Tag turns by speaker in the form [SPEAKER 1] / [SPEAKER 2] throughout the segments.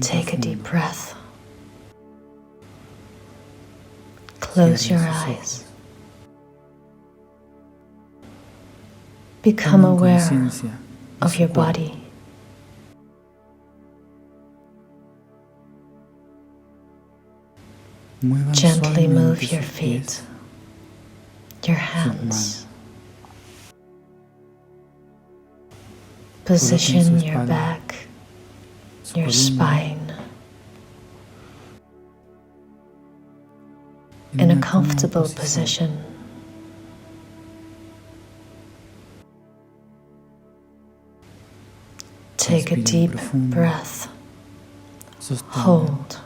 [SPEAKER 1] Take a deep breath. Close your eyes. Become aware of your body. Gently move your feet, your hands. Position your back, your spine in a comfortable position. Take a deep breath. Hold.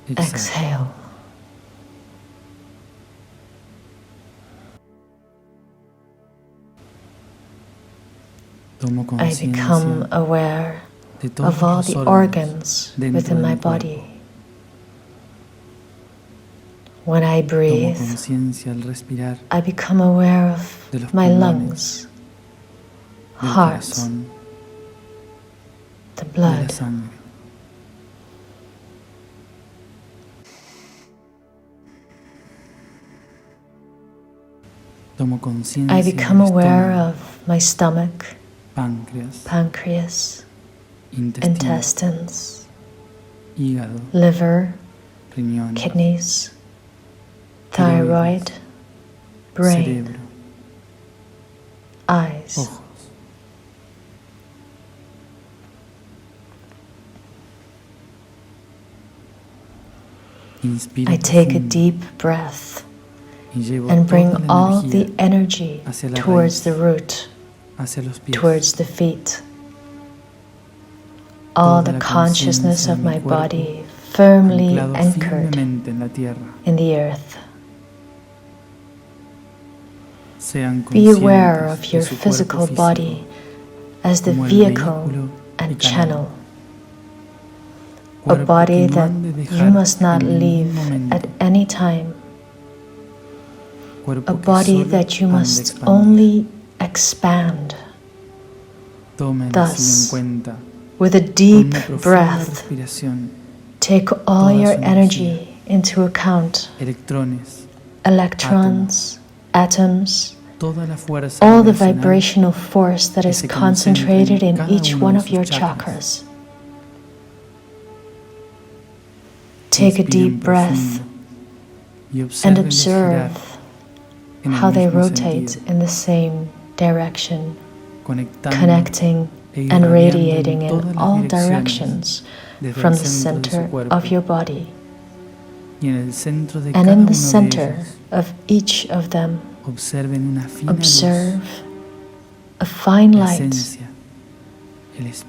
[SPEAKER 1] Exhale. I become aware of all the organs within my body. When I breathe, I become aware of my lungs, heart, the blood. I become aware of my stomach, pancreas, intestines, liver, kidneys, thyroid, brain, eyes. I take a deep breath and bring all the energy towards the root, towards the feet. All the consciousness of my body firmly anchored in the earth. Be aware of your physical body as the vehicle and channel, a body that you must not leave at any time, a body that you must only expand. Thus, with a deep breath, take all your energy into account. Electrons, atoms, all the vibrational force that is concentrated in each one of your chakras. Take a deep breath and observe how they rotate in the same direction, connecting and radiating in all directions from the center of your body. And in the center of each of them, observe a fine light,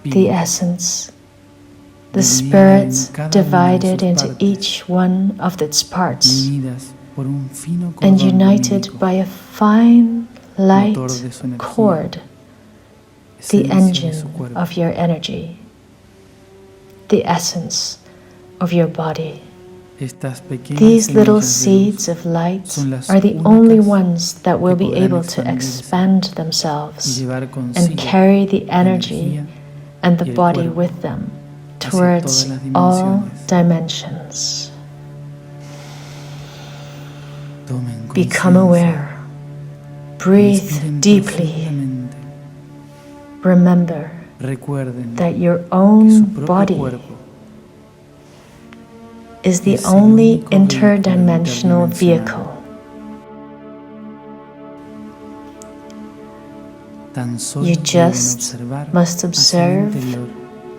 [SPEAKER 1] the essence, the spirit divided into each one of its parts and united by a fine light cord, the engine of your energy, the essence of your body. These little seeds of light are the only ones that will be able to expand themselves and carry the energy and the body with them towards all dimensions. Become aware. Breathe deeply. Remember that your own body is the only interdimensional vehicle. You just must observe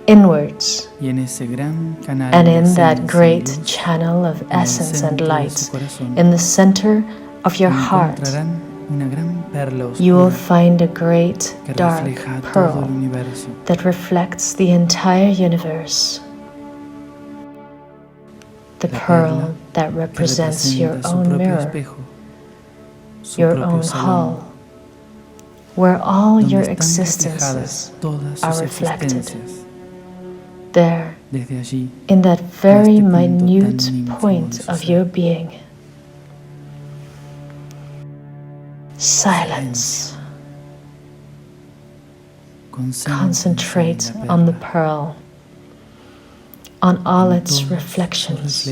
[SPEAKER 1] inwards, and in that great channel of essence and light, in the center of your heart, you will find a great dark pearl that reflects the entire universe. The pearl that represents your own mirror, your own hall, where all your existences are reflected. There, in that very minute point of your being. Silence. Concentrate on the pearl, on all its reflections.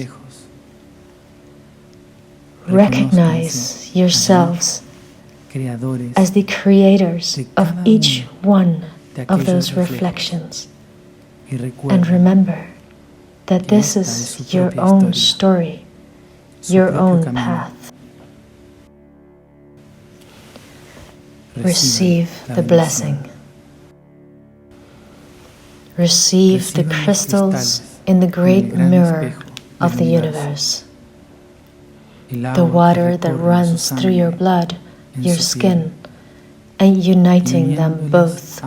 [SPEAKER 1] Recognize yourselves as the creators of each one of those reflections. And remember that this is your own story, your own path. Receive the blessing. Receive the crystals in the great mirror of the universe. The water that runs through your blood, your skin, and uniting them both.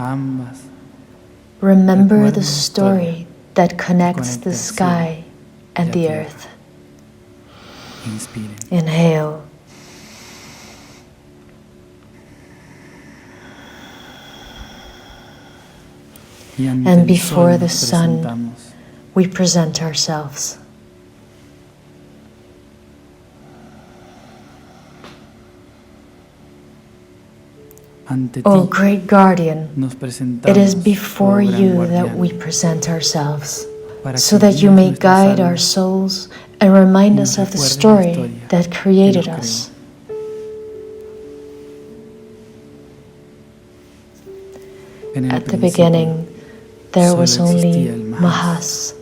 [SPEAKER 1] Remember the story that connects the sky and the earth. Inhale. And before the sun, we present ourselves. O great guardian, it is before you that we present ourselves, so that you may guide our souls and remind us of the story that created us. At the beginning, there was only Mahas,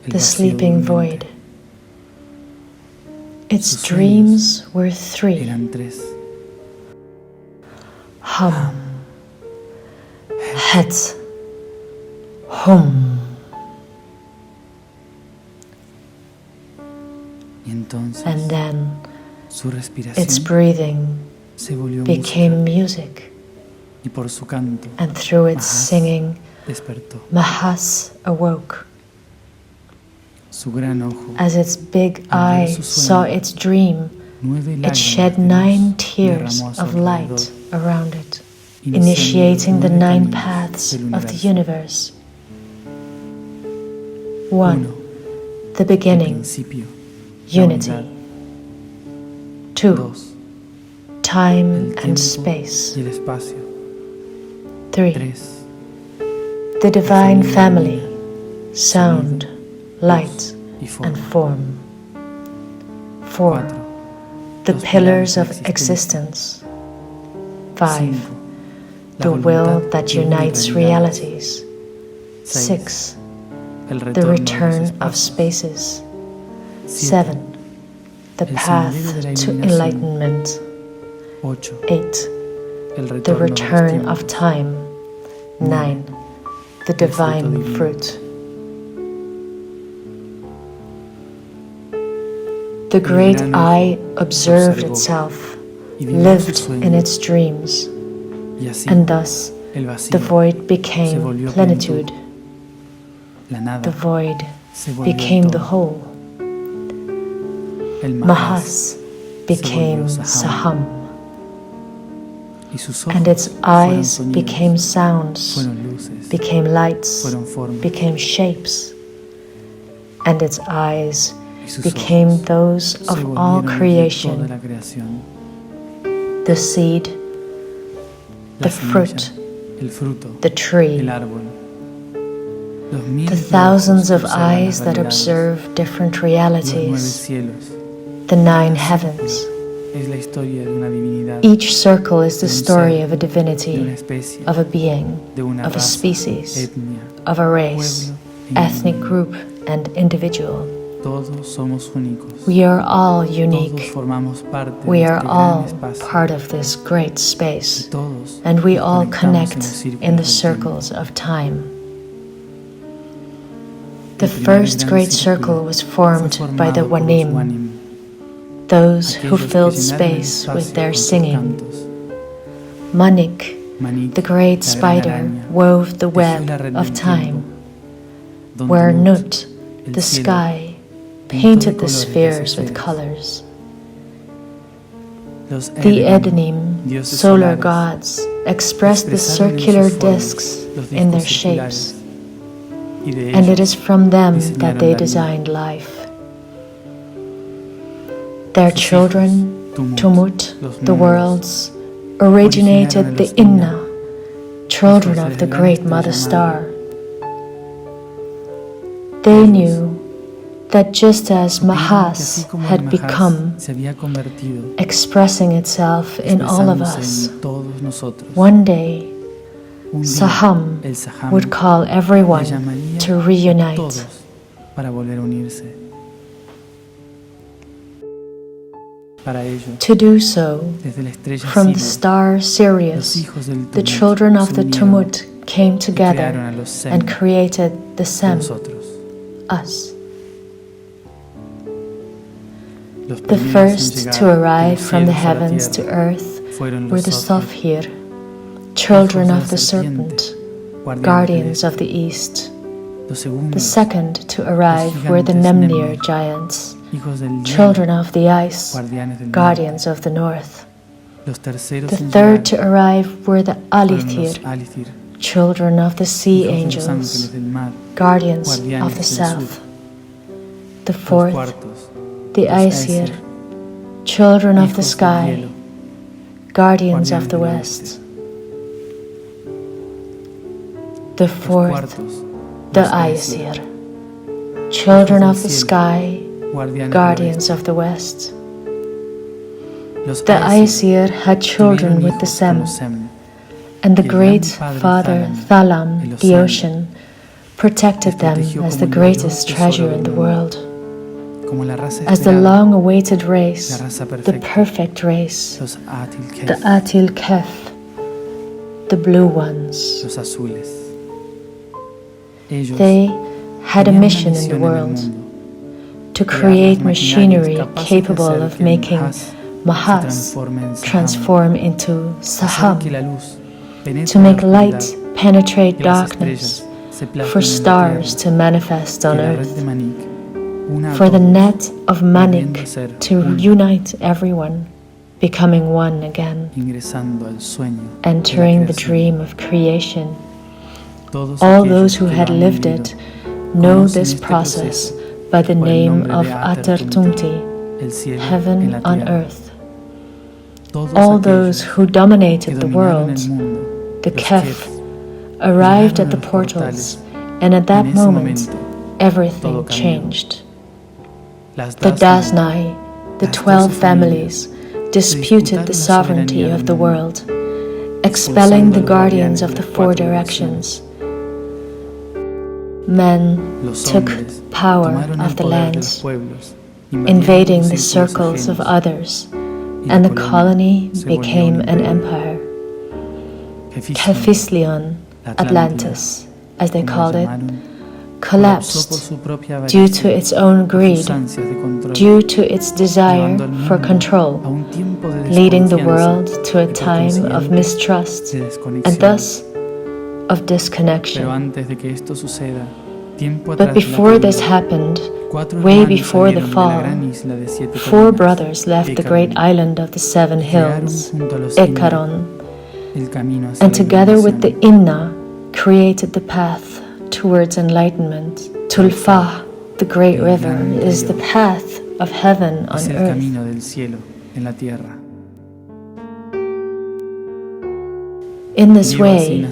[SPEAKER 1] the sleeping void. Its dreams were three: Hum, Het, Hum. And then its breathing became music. And through its singing, Mahas awoke. As its big eye saw its dream, it shed 9 tears of light around it, initiating the 9 paths of the universe. 1. The beginning, unity. 2. Time and space. 3. The divine family, sound, light, and form. 4. The pillars of existence. 5. The will that unites realities. 6. The return of spaces. 7. The path to enlightenment. 8. The return of time. 9. The divine fruit. The great eye observed itself, lived in its dreams, and thus the void became plenitude. The void became the whole. Mahas became Saham, and its eyes became sounds, became lights, became shapes, and its eyes became those of all creation: the seed, the fruit, the tree, the thousands of eyes that observe different realities, the 9 heavens. Each circle is the story of a divinity, of a being, of a species, of a race, ethnic group, and individual. We are all unique. We are all part of this great space, and we all connect in the circles of time. The first great circle was formed by the Wanim, those who filled space with their singing. Manik, the great spider, wove the web of time, where Nut, the sky, painted the spheres with colors. The Edenim, solar gods, expressed the circular discs in their shapes, and it is from them that they designed life. Their children, Tumut, the worlds, originated the Inna, children of the great Mother Star. They knew that just as Mahas had become, expressing itself in all of us, one day Saham would call everyone to reunite. To do so, from the star Sirius, the children of the Tumut came together and created the Sem, us. The first to arrive from the heavens to earth were the Sofhir, children of the serpent, guardians of the east. The second to arrive were the Nemnir giants, children of the ice, guardians of the north. The third to arrive were the Alithir, children of the sea angels, guardians of the south. The fourth, the Aesir, children of the sky, guardians of the west. The fourth, the Aesir, children of the sky, guardians of the west. The Aesir had children with the Sem, and the great Father Thalam, the ocean, protected them as the greatest treasure in the world. As the long-awaited race, the perfect race, the Atil Kef, the blue ones. They had a mission in the world, to create machinery capable of making Mahas transform into Saham, to make light penetrate darkness, for stars to manifest on earth, for the net of Manik to unite everyone, becoming one again, entering the dream of creation. All those who had lived it know this process by the name of Atertumti, heaven on earth. All those who dominated the world, the Kef, arrived at the portals, and at that moment, everything changed. The Daznai, the 12 families, disputed the sovereignty of the world, expelling the guardians of the 4 directions. Men took power of the lands, invading the circles of others, and the colony became an empire. Kefislion, Atlantis, as they called it, collapsed due to its own greed, due to its desire for control, leading the world to a time of mistrust and thus of disconnection. But before this happened, way before the fall, 4 brothers left the great island of the 7 hills, Ekaron, and together with the Inna created the path towards enlightenment. Tulfa, the great river, is the path of heaven on earth. In this way,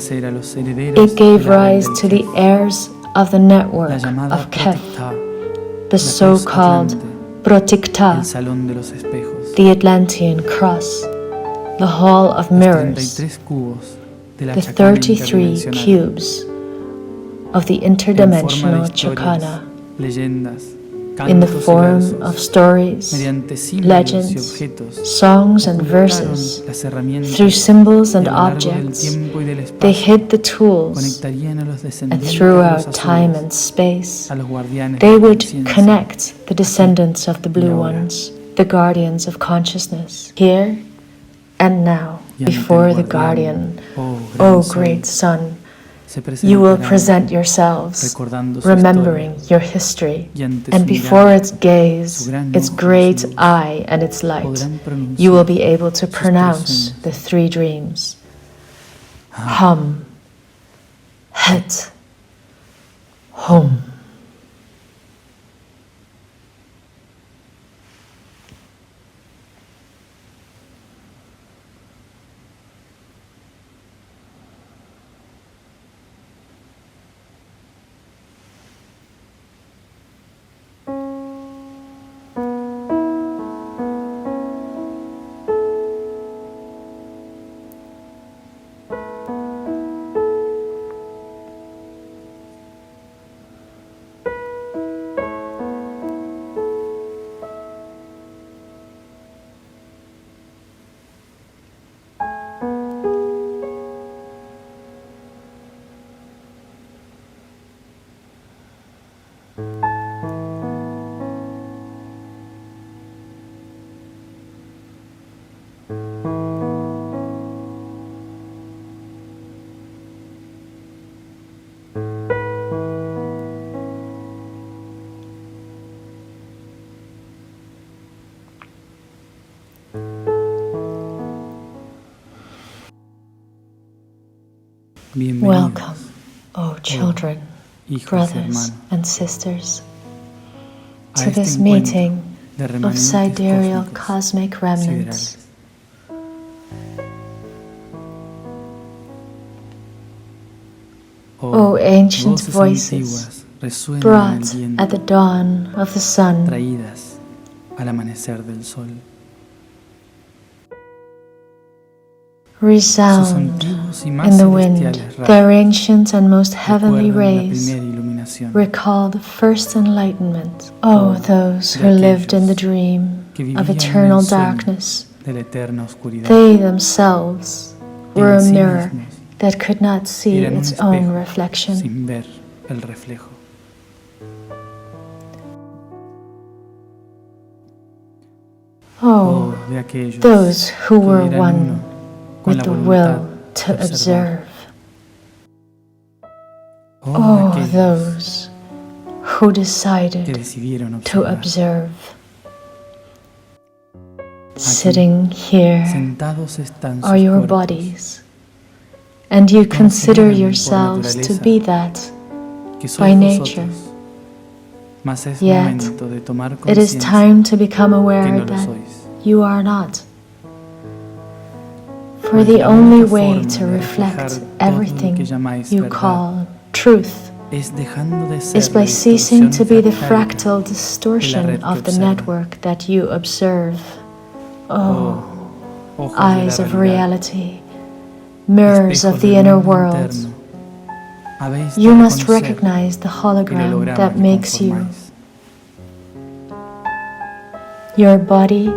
[SPEAKER 1] it gave rise to the heirs of the network of Kef, the so-called Protikta, the Atlantean cross, the hall of mirrors, the 33 cubes of the interdimensional Chakana, in the form of stories, legends, songs and verses. Through symbols and objects, they hid the tools, and throughout time and space, they would connect the descendants of the Blue Ones, the guardians of consciousness, here and now, before the Guardian. O great Sun, you will present yourselves, remembering your history, and before its gaze, its great eye and its light, you will be able to pronounce the 3 dreams. Hum, Het, Hum. Welcome, O children, brothers and sisters, to this meeting of sidereal cosmic remnants. O ancient voices brought at the dawn of the sun, resound in the wind. Their ancient and most heavenly rays recall the first enlightenment. Oh, those who lived in the dream of eternal darkness, they themselves were a mirror that could not see its own reflection. Oh, those who were one with the will to observe. Oh, those who decided to observe. Sitting here are your bodies, and you consider yourselves to be that by nature. Yet, it is time to become aware that you are not. For the only way to reflect everything you call truth is by ceasing to be the fractal distortion of the network that you observe. Oh, eyes of reality, mirrors of the inner world, you must recognize the hologram that makes you. Your body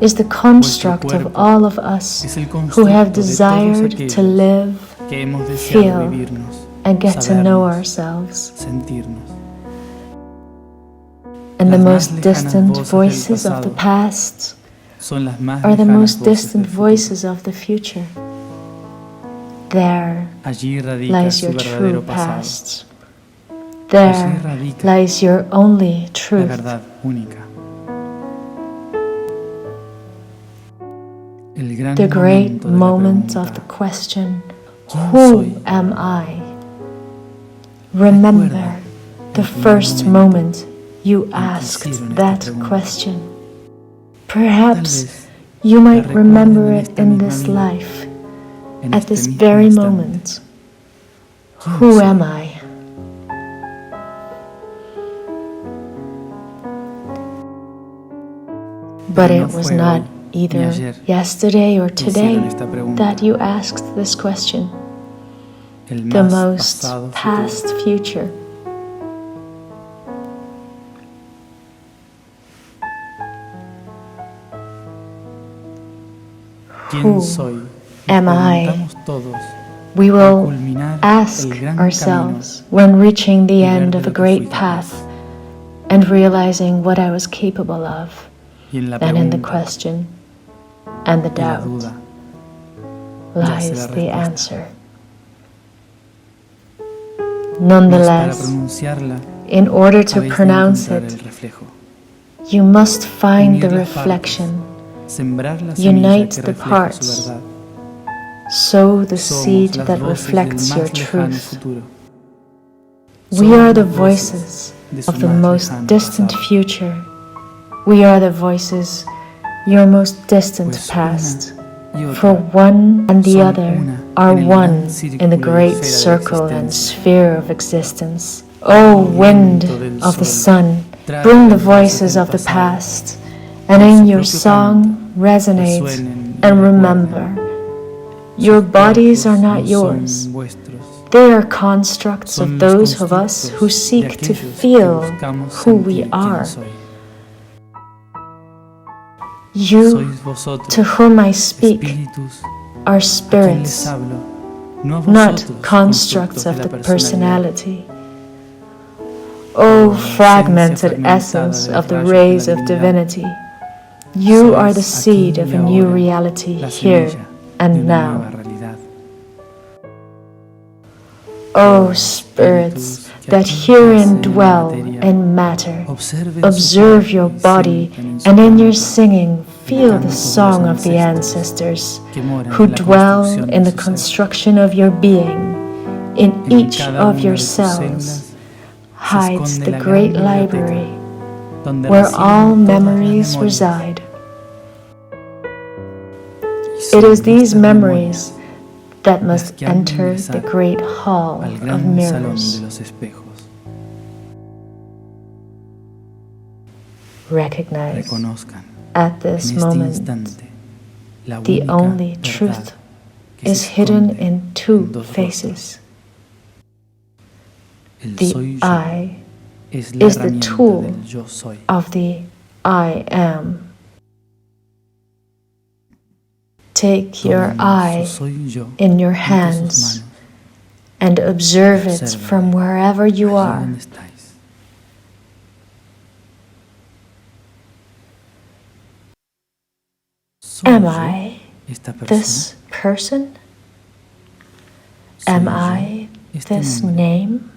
[SPEAKER 1] is the construct of all of us who have desired to live, feel, and get to know ourselves. And the most distant voices of the past are the most distant voices of the future. There lies your true past. There lies your only truth. The great moment of the question, who am I? Remember the first moment you asked that question. Perhaps you might remember it in this life, at this very moment. Who am I? But it was not either yesterday or today that you asked this question. The most past future. Who am I? We will ask ourselves when reaching the end of a great path and realizing what I was capable of. Then in the question and the doubt lies the answer. Nonetheless, in order to pronounce it, you must find the reflection, unite the parts, sow the seed that reflects your truth. We are the voices of the most distant future. We are the voices your most distant past, for one and the other are one in the great circle and sphere of existence. O wind of the sun, bring the voices of the past, and in your song resonate and remember. Your bodies are not yours. They are constructs of those of us who seek to feel who we are. You, to whom I speak, are spirits, not constructs of the personality. O fragmented essence of the rays of divinity, you are the seed of a new reality here and now. O spirits that herein dwell in matter, observe your body, and in your singing feel the song of the ancestors who dwell in the construction of your being. In each of your cells hides the great library where all memories reside. It is these memories that must enter the great hall of mirrors. Recognize at this moment the only truth is hidden in two faces. The I is the tool of the I am. Take your I in your hands and observe it from wherever you are. Am I this person? Am I this name?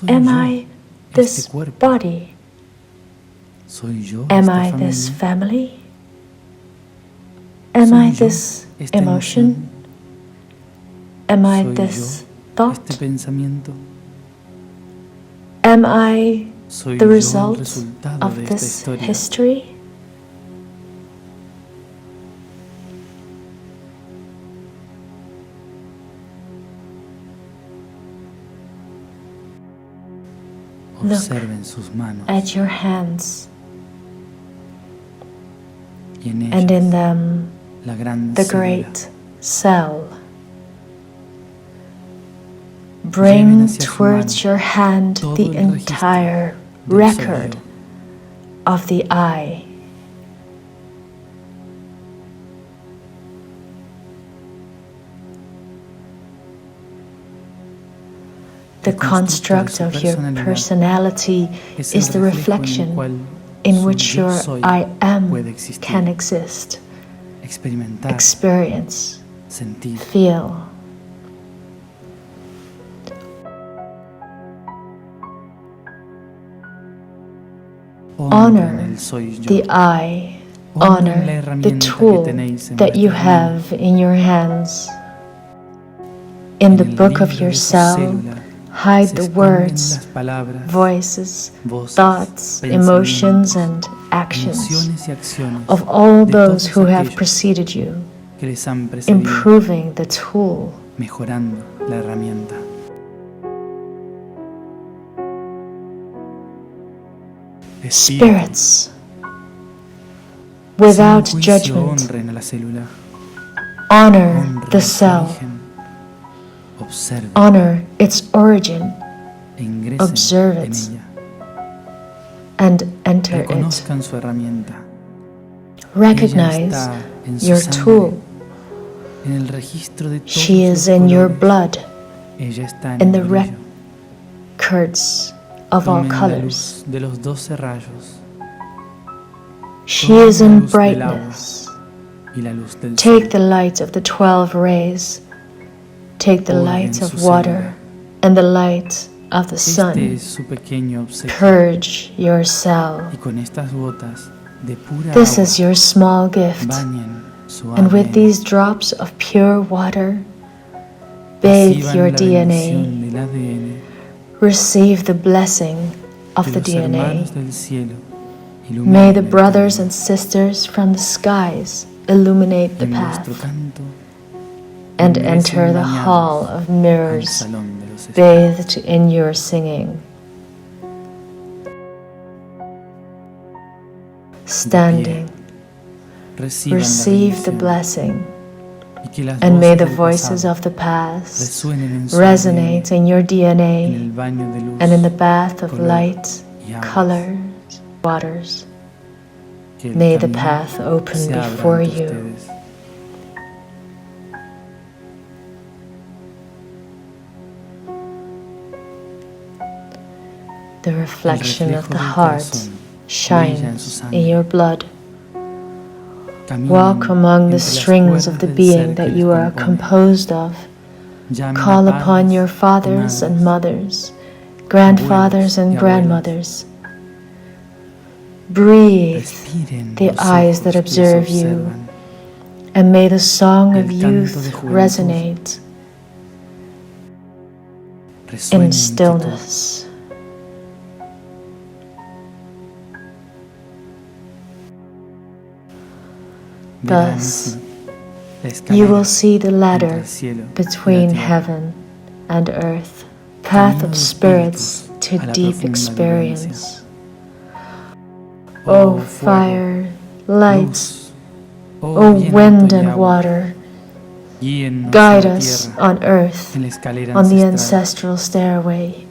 [SPEAKER 1] Am I this body? Am I this family? Am I this emotion? Am I this thought? Am I the result of this history? Look at your hands, and in them the great cell. Bring towards your hand the entire record of the I. The construct of your personality is the reflection in which your I am can exist, experience, feel. Honor the I, honor the tool that you have in your hands. In the book of your cell, hide the words, voices, thoughts, emotions, and actions of all those who have preceded you, improving the tool. Spirits, without judgment, honor the cell. Honor its origin, observe it, and enter it. Recognize your tool. She is in your blood, in the records of all colors. She is in brightness. Take the light of the 12 rays. Take the light of water and the light of the sun. Purge your cell. This is your small gift, and with these drops of pure water, bathe your DNA. Receive the blessing of the DNA. May the brothers and sisters from the skies illuminate the path and enter the hall of mirrors, bathed in your singing. Standing, receive the blessing, and may the voices of the past resonate in your DNA and in the bath of light, colors, waters. May the path open before you. The reflection of the heart shines in your blood. Walk among the strings of the being that you are composed of. Call upon your fathers and mothers, grandfathers and grandmothers. Breathe the eyes that observe you, and may the song of youth resonate. in stillness. Thus, you will see the ladder between heaven and earth, path of spirits to deep experience. O fire, light, O wind and water, guide us on earth, on the ancestral stairway,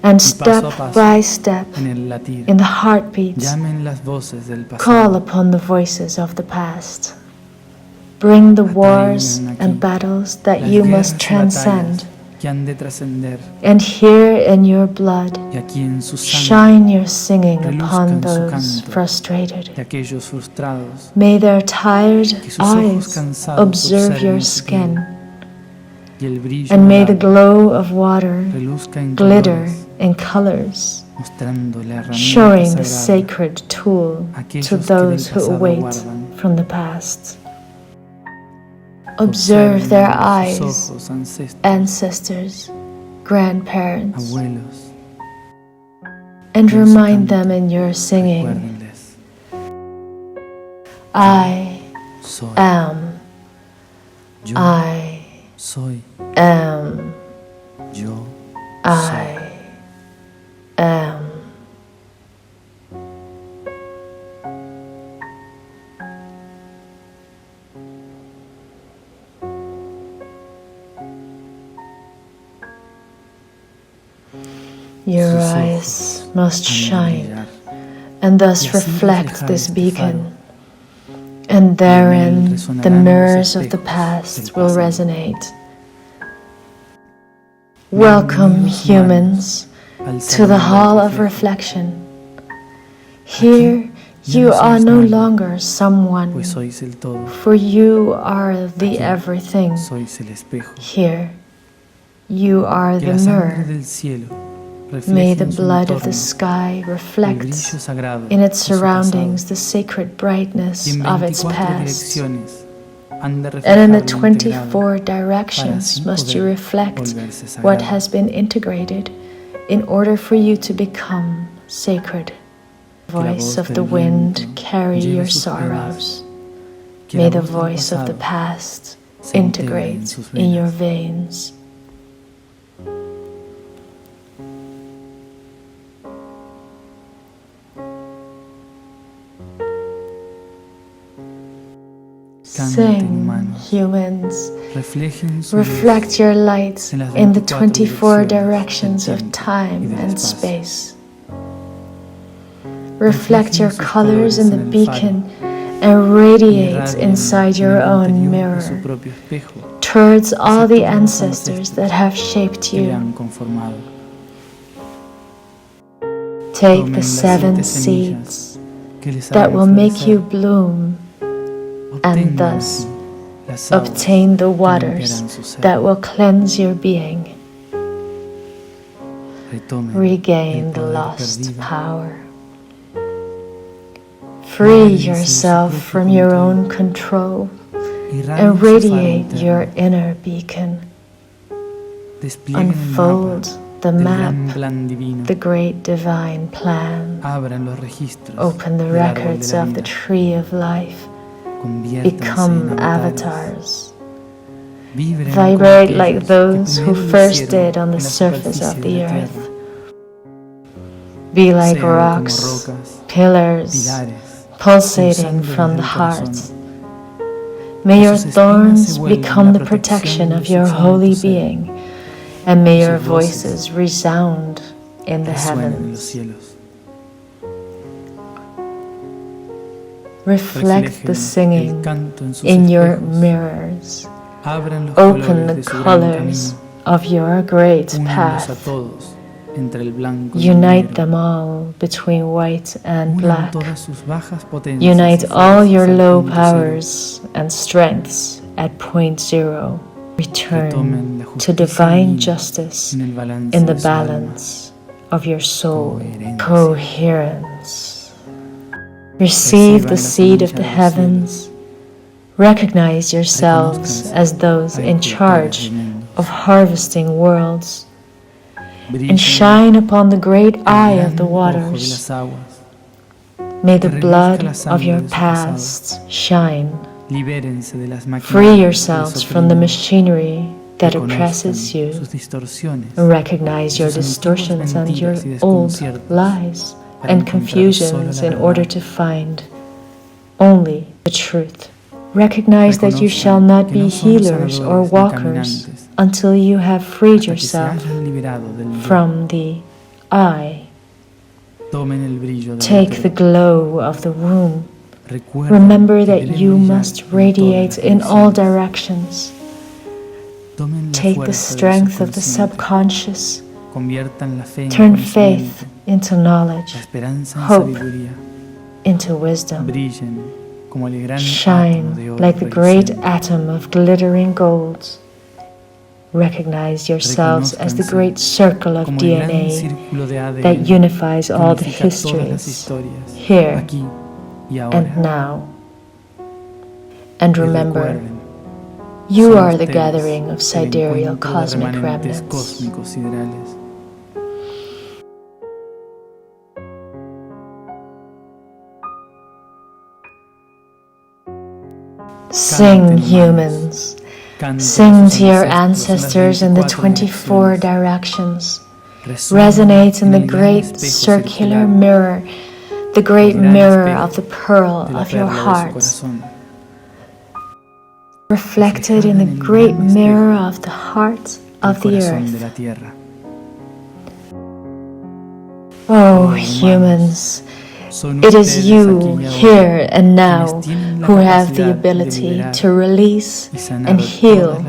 [SPEAKER 1] and step by step, in the heartbeat, call upon the voices of the past. Bring the wars and battles that you must transcend, and here in your blood, shine your singing upon those frustrated. May their tired eyes observe your skin, and may the glow of water glitter in colors, showing the sacred tool to those who await from the past. Observe their eyes, ancestors, grandparents, and remind them in your singing, I am, I am, I am. Your eyes must shine and thus reflect this beacon, and therein the mirrors of the past will resonate. Welcome, humans, to the Hall of Reflection. Here you are no longer someone, for you are the everything. Here you are the mirror. May the blood of the sky reflect in its surroundings the sacred brightness of its past. And in the 24 directions must you reflect what has been integrated in order for you to become sacred. Voice of the wind carry your sorrows. May the voice of the past integrate in your veins. Sing, humans. Reflect your light in the 24 directions of time and space. Reflect your colors in the beacon and radiate inside your own mirror towards all the ancestors that have shaped you. Take the 7 seeds that will make you bloom, and thus obtain the waters that will cleanse your being. Regain the lost power. Free yourself from your own control and radiate your inner beacon. Unfold the map, the great divine plan. Open the records of the tree of life. Become avatars. Vibrate like those who first did on the surface of the earth. Be like rocks, pillars, pulsating from the heart. May your thorns become the protection of your holy being, and may your voices resound in the heavens. Reflect the singing in your mirrors. Open the colors of your great path. Unite them all between white and black. Unite all your low powers and strengths at point zero. Return to divine justice in the balance of your soul. Coherence. Receive the seed of the heavens. Recognize yourselves as those in charge of harvesting worlds and shine upon the great eye of the waters. May the blood of your past shine. Free yourselves from the machinery that oppresses you. Recognize your distortions and your old lies and confusions in order to find only the truth. Recognize that you shall not be healers or walkers until you have freed yourself from the I. Take the glow of the womb. Remember that you must radiate in all directions. Take the strength of the subconscious. Turn faith into knowledge, hope into wisdom. Shine like the great atom of glittering gold. Recognize yourselves as the great circle of DNA that unifies all the histories, here and now. And remember, you are the gathering of sidereal cosmic remnants. Sing, humans. Sing to your ancestors in the 24 directions. Resonate in the great circular mirror, the great mirror of the pearl of your heart. Reflected in the great mirror of the heart of the earth. Oh, humans, it is you here and now who have the ability to release and heal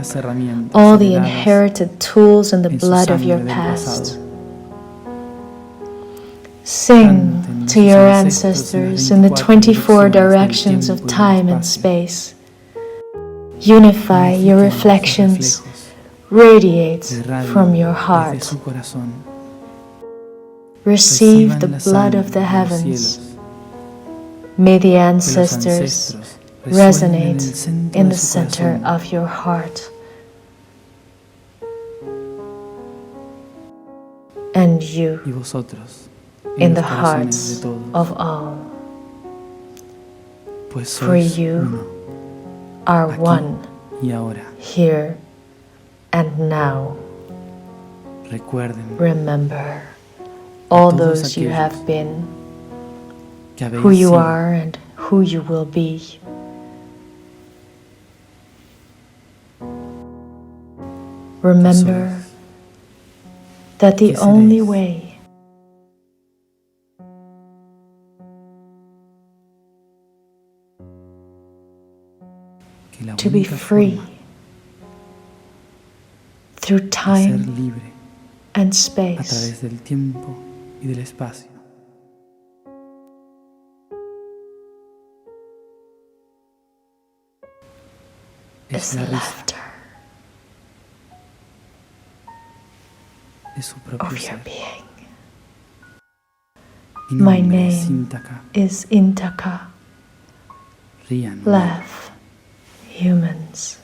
[SPEAKER 1] all the inherited tools in the blood of your past. Sing to your ancestors in the 24 directions of time and space. Unify your reflections, radiate from your heart. Receive the blood of the heavens. May the ancestors resonate in the center of your heart. And you in the hearts of all. For you are one here and now. Remember all those you have been, who you are and who you will be. Remember that the only way to be free through time and space is laughter of your being. My name is Intaka. Laugh, humans.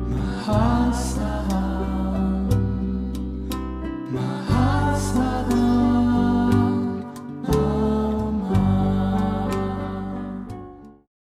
[SPEAKER 1] Mahasaya.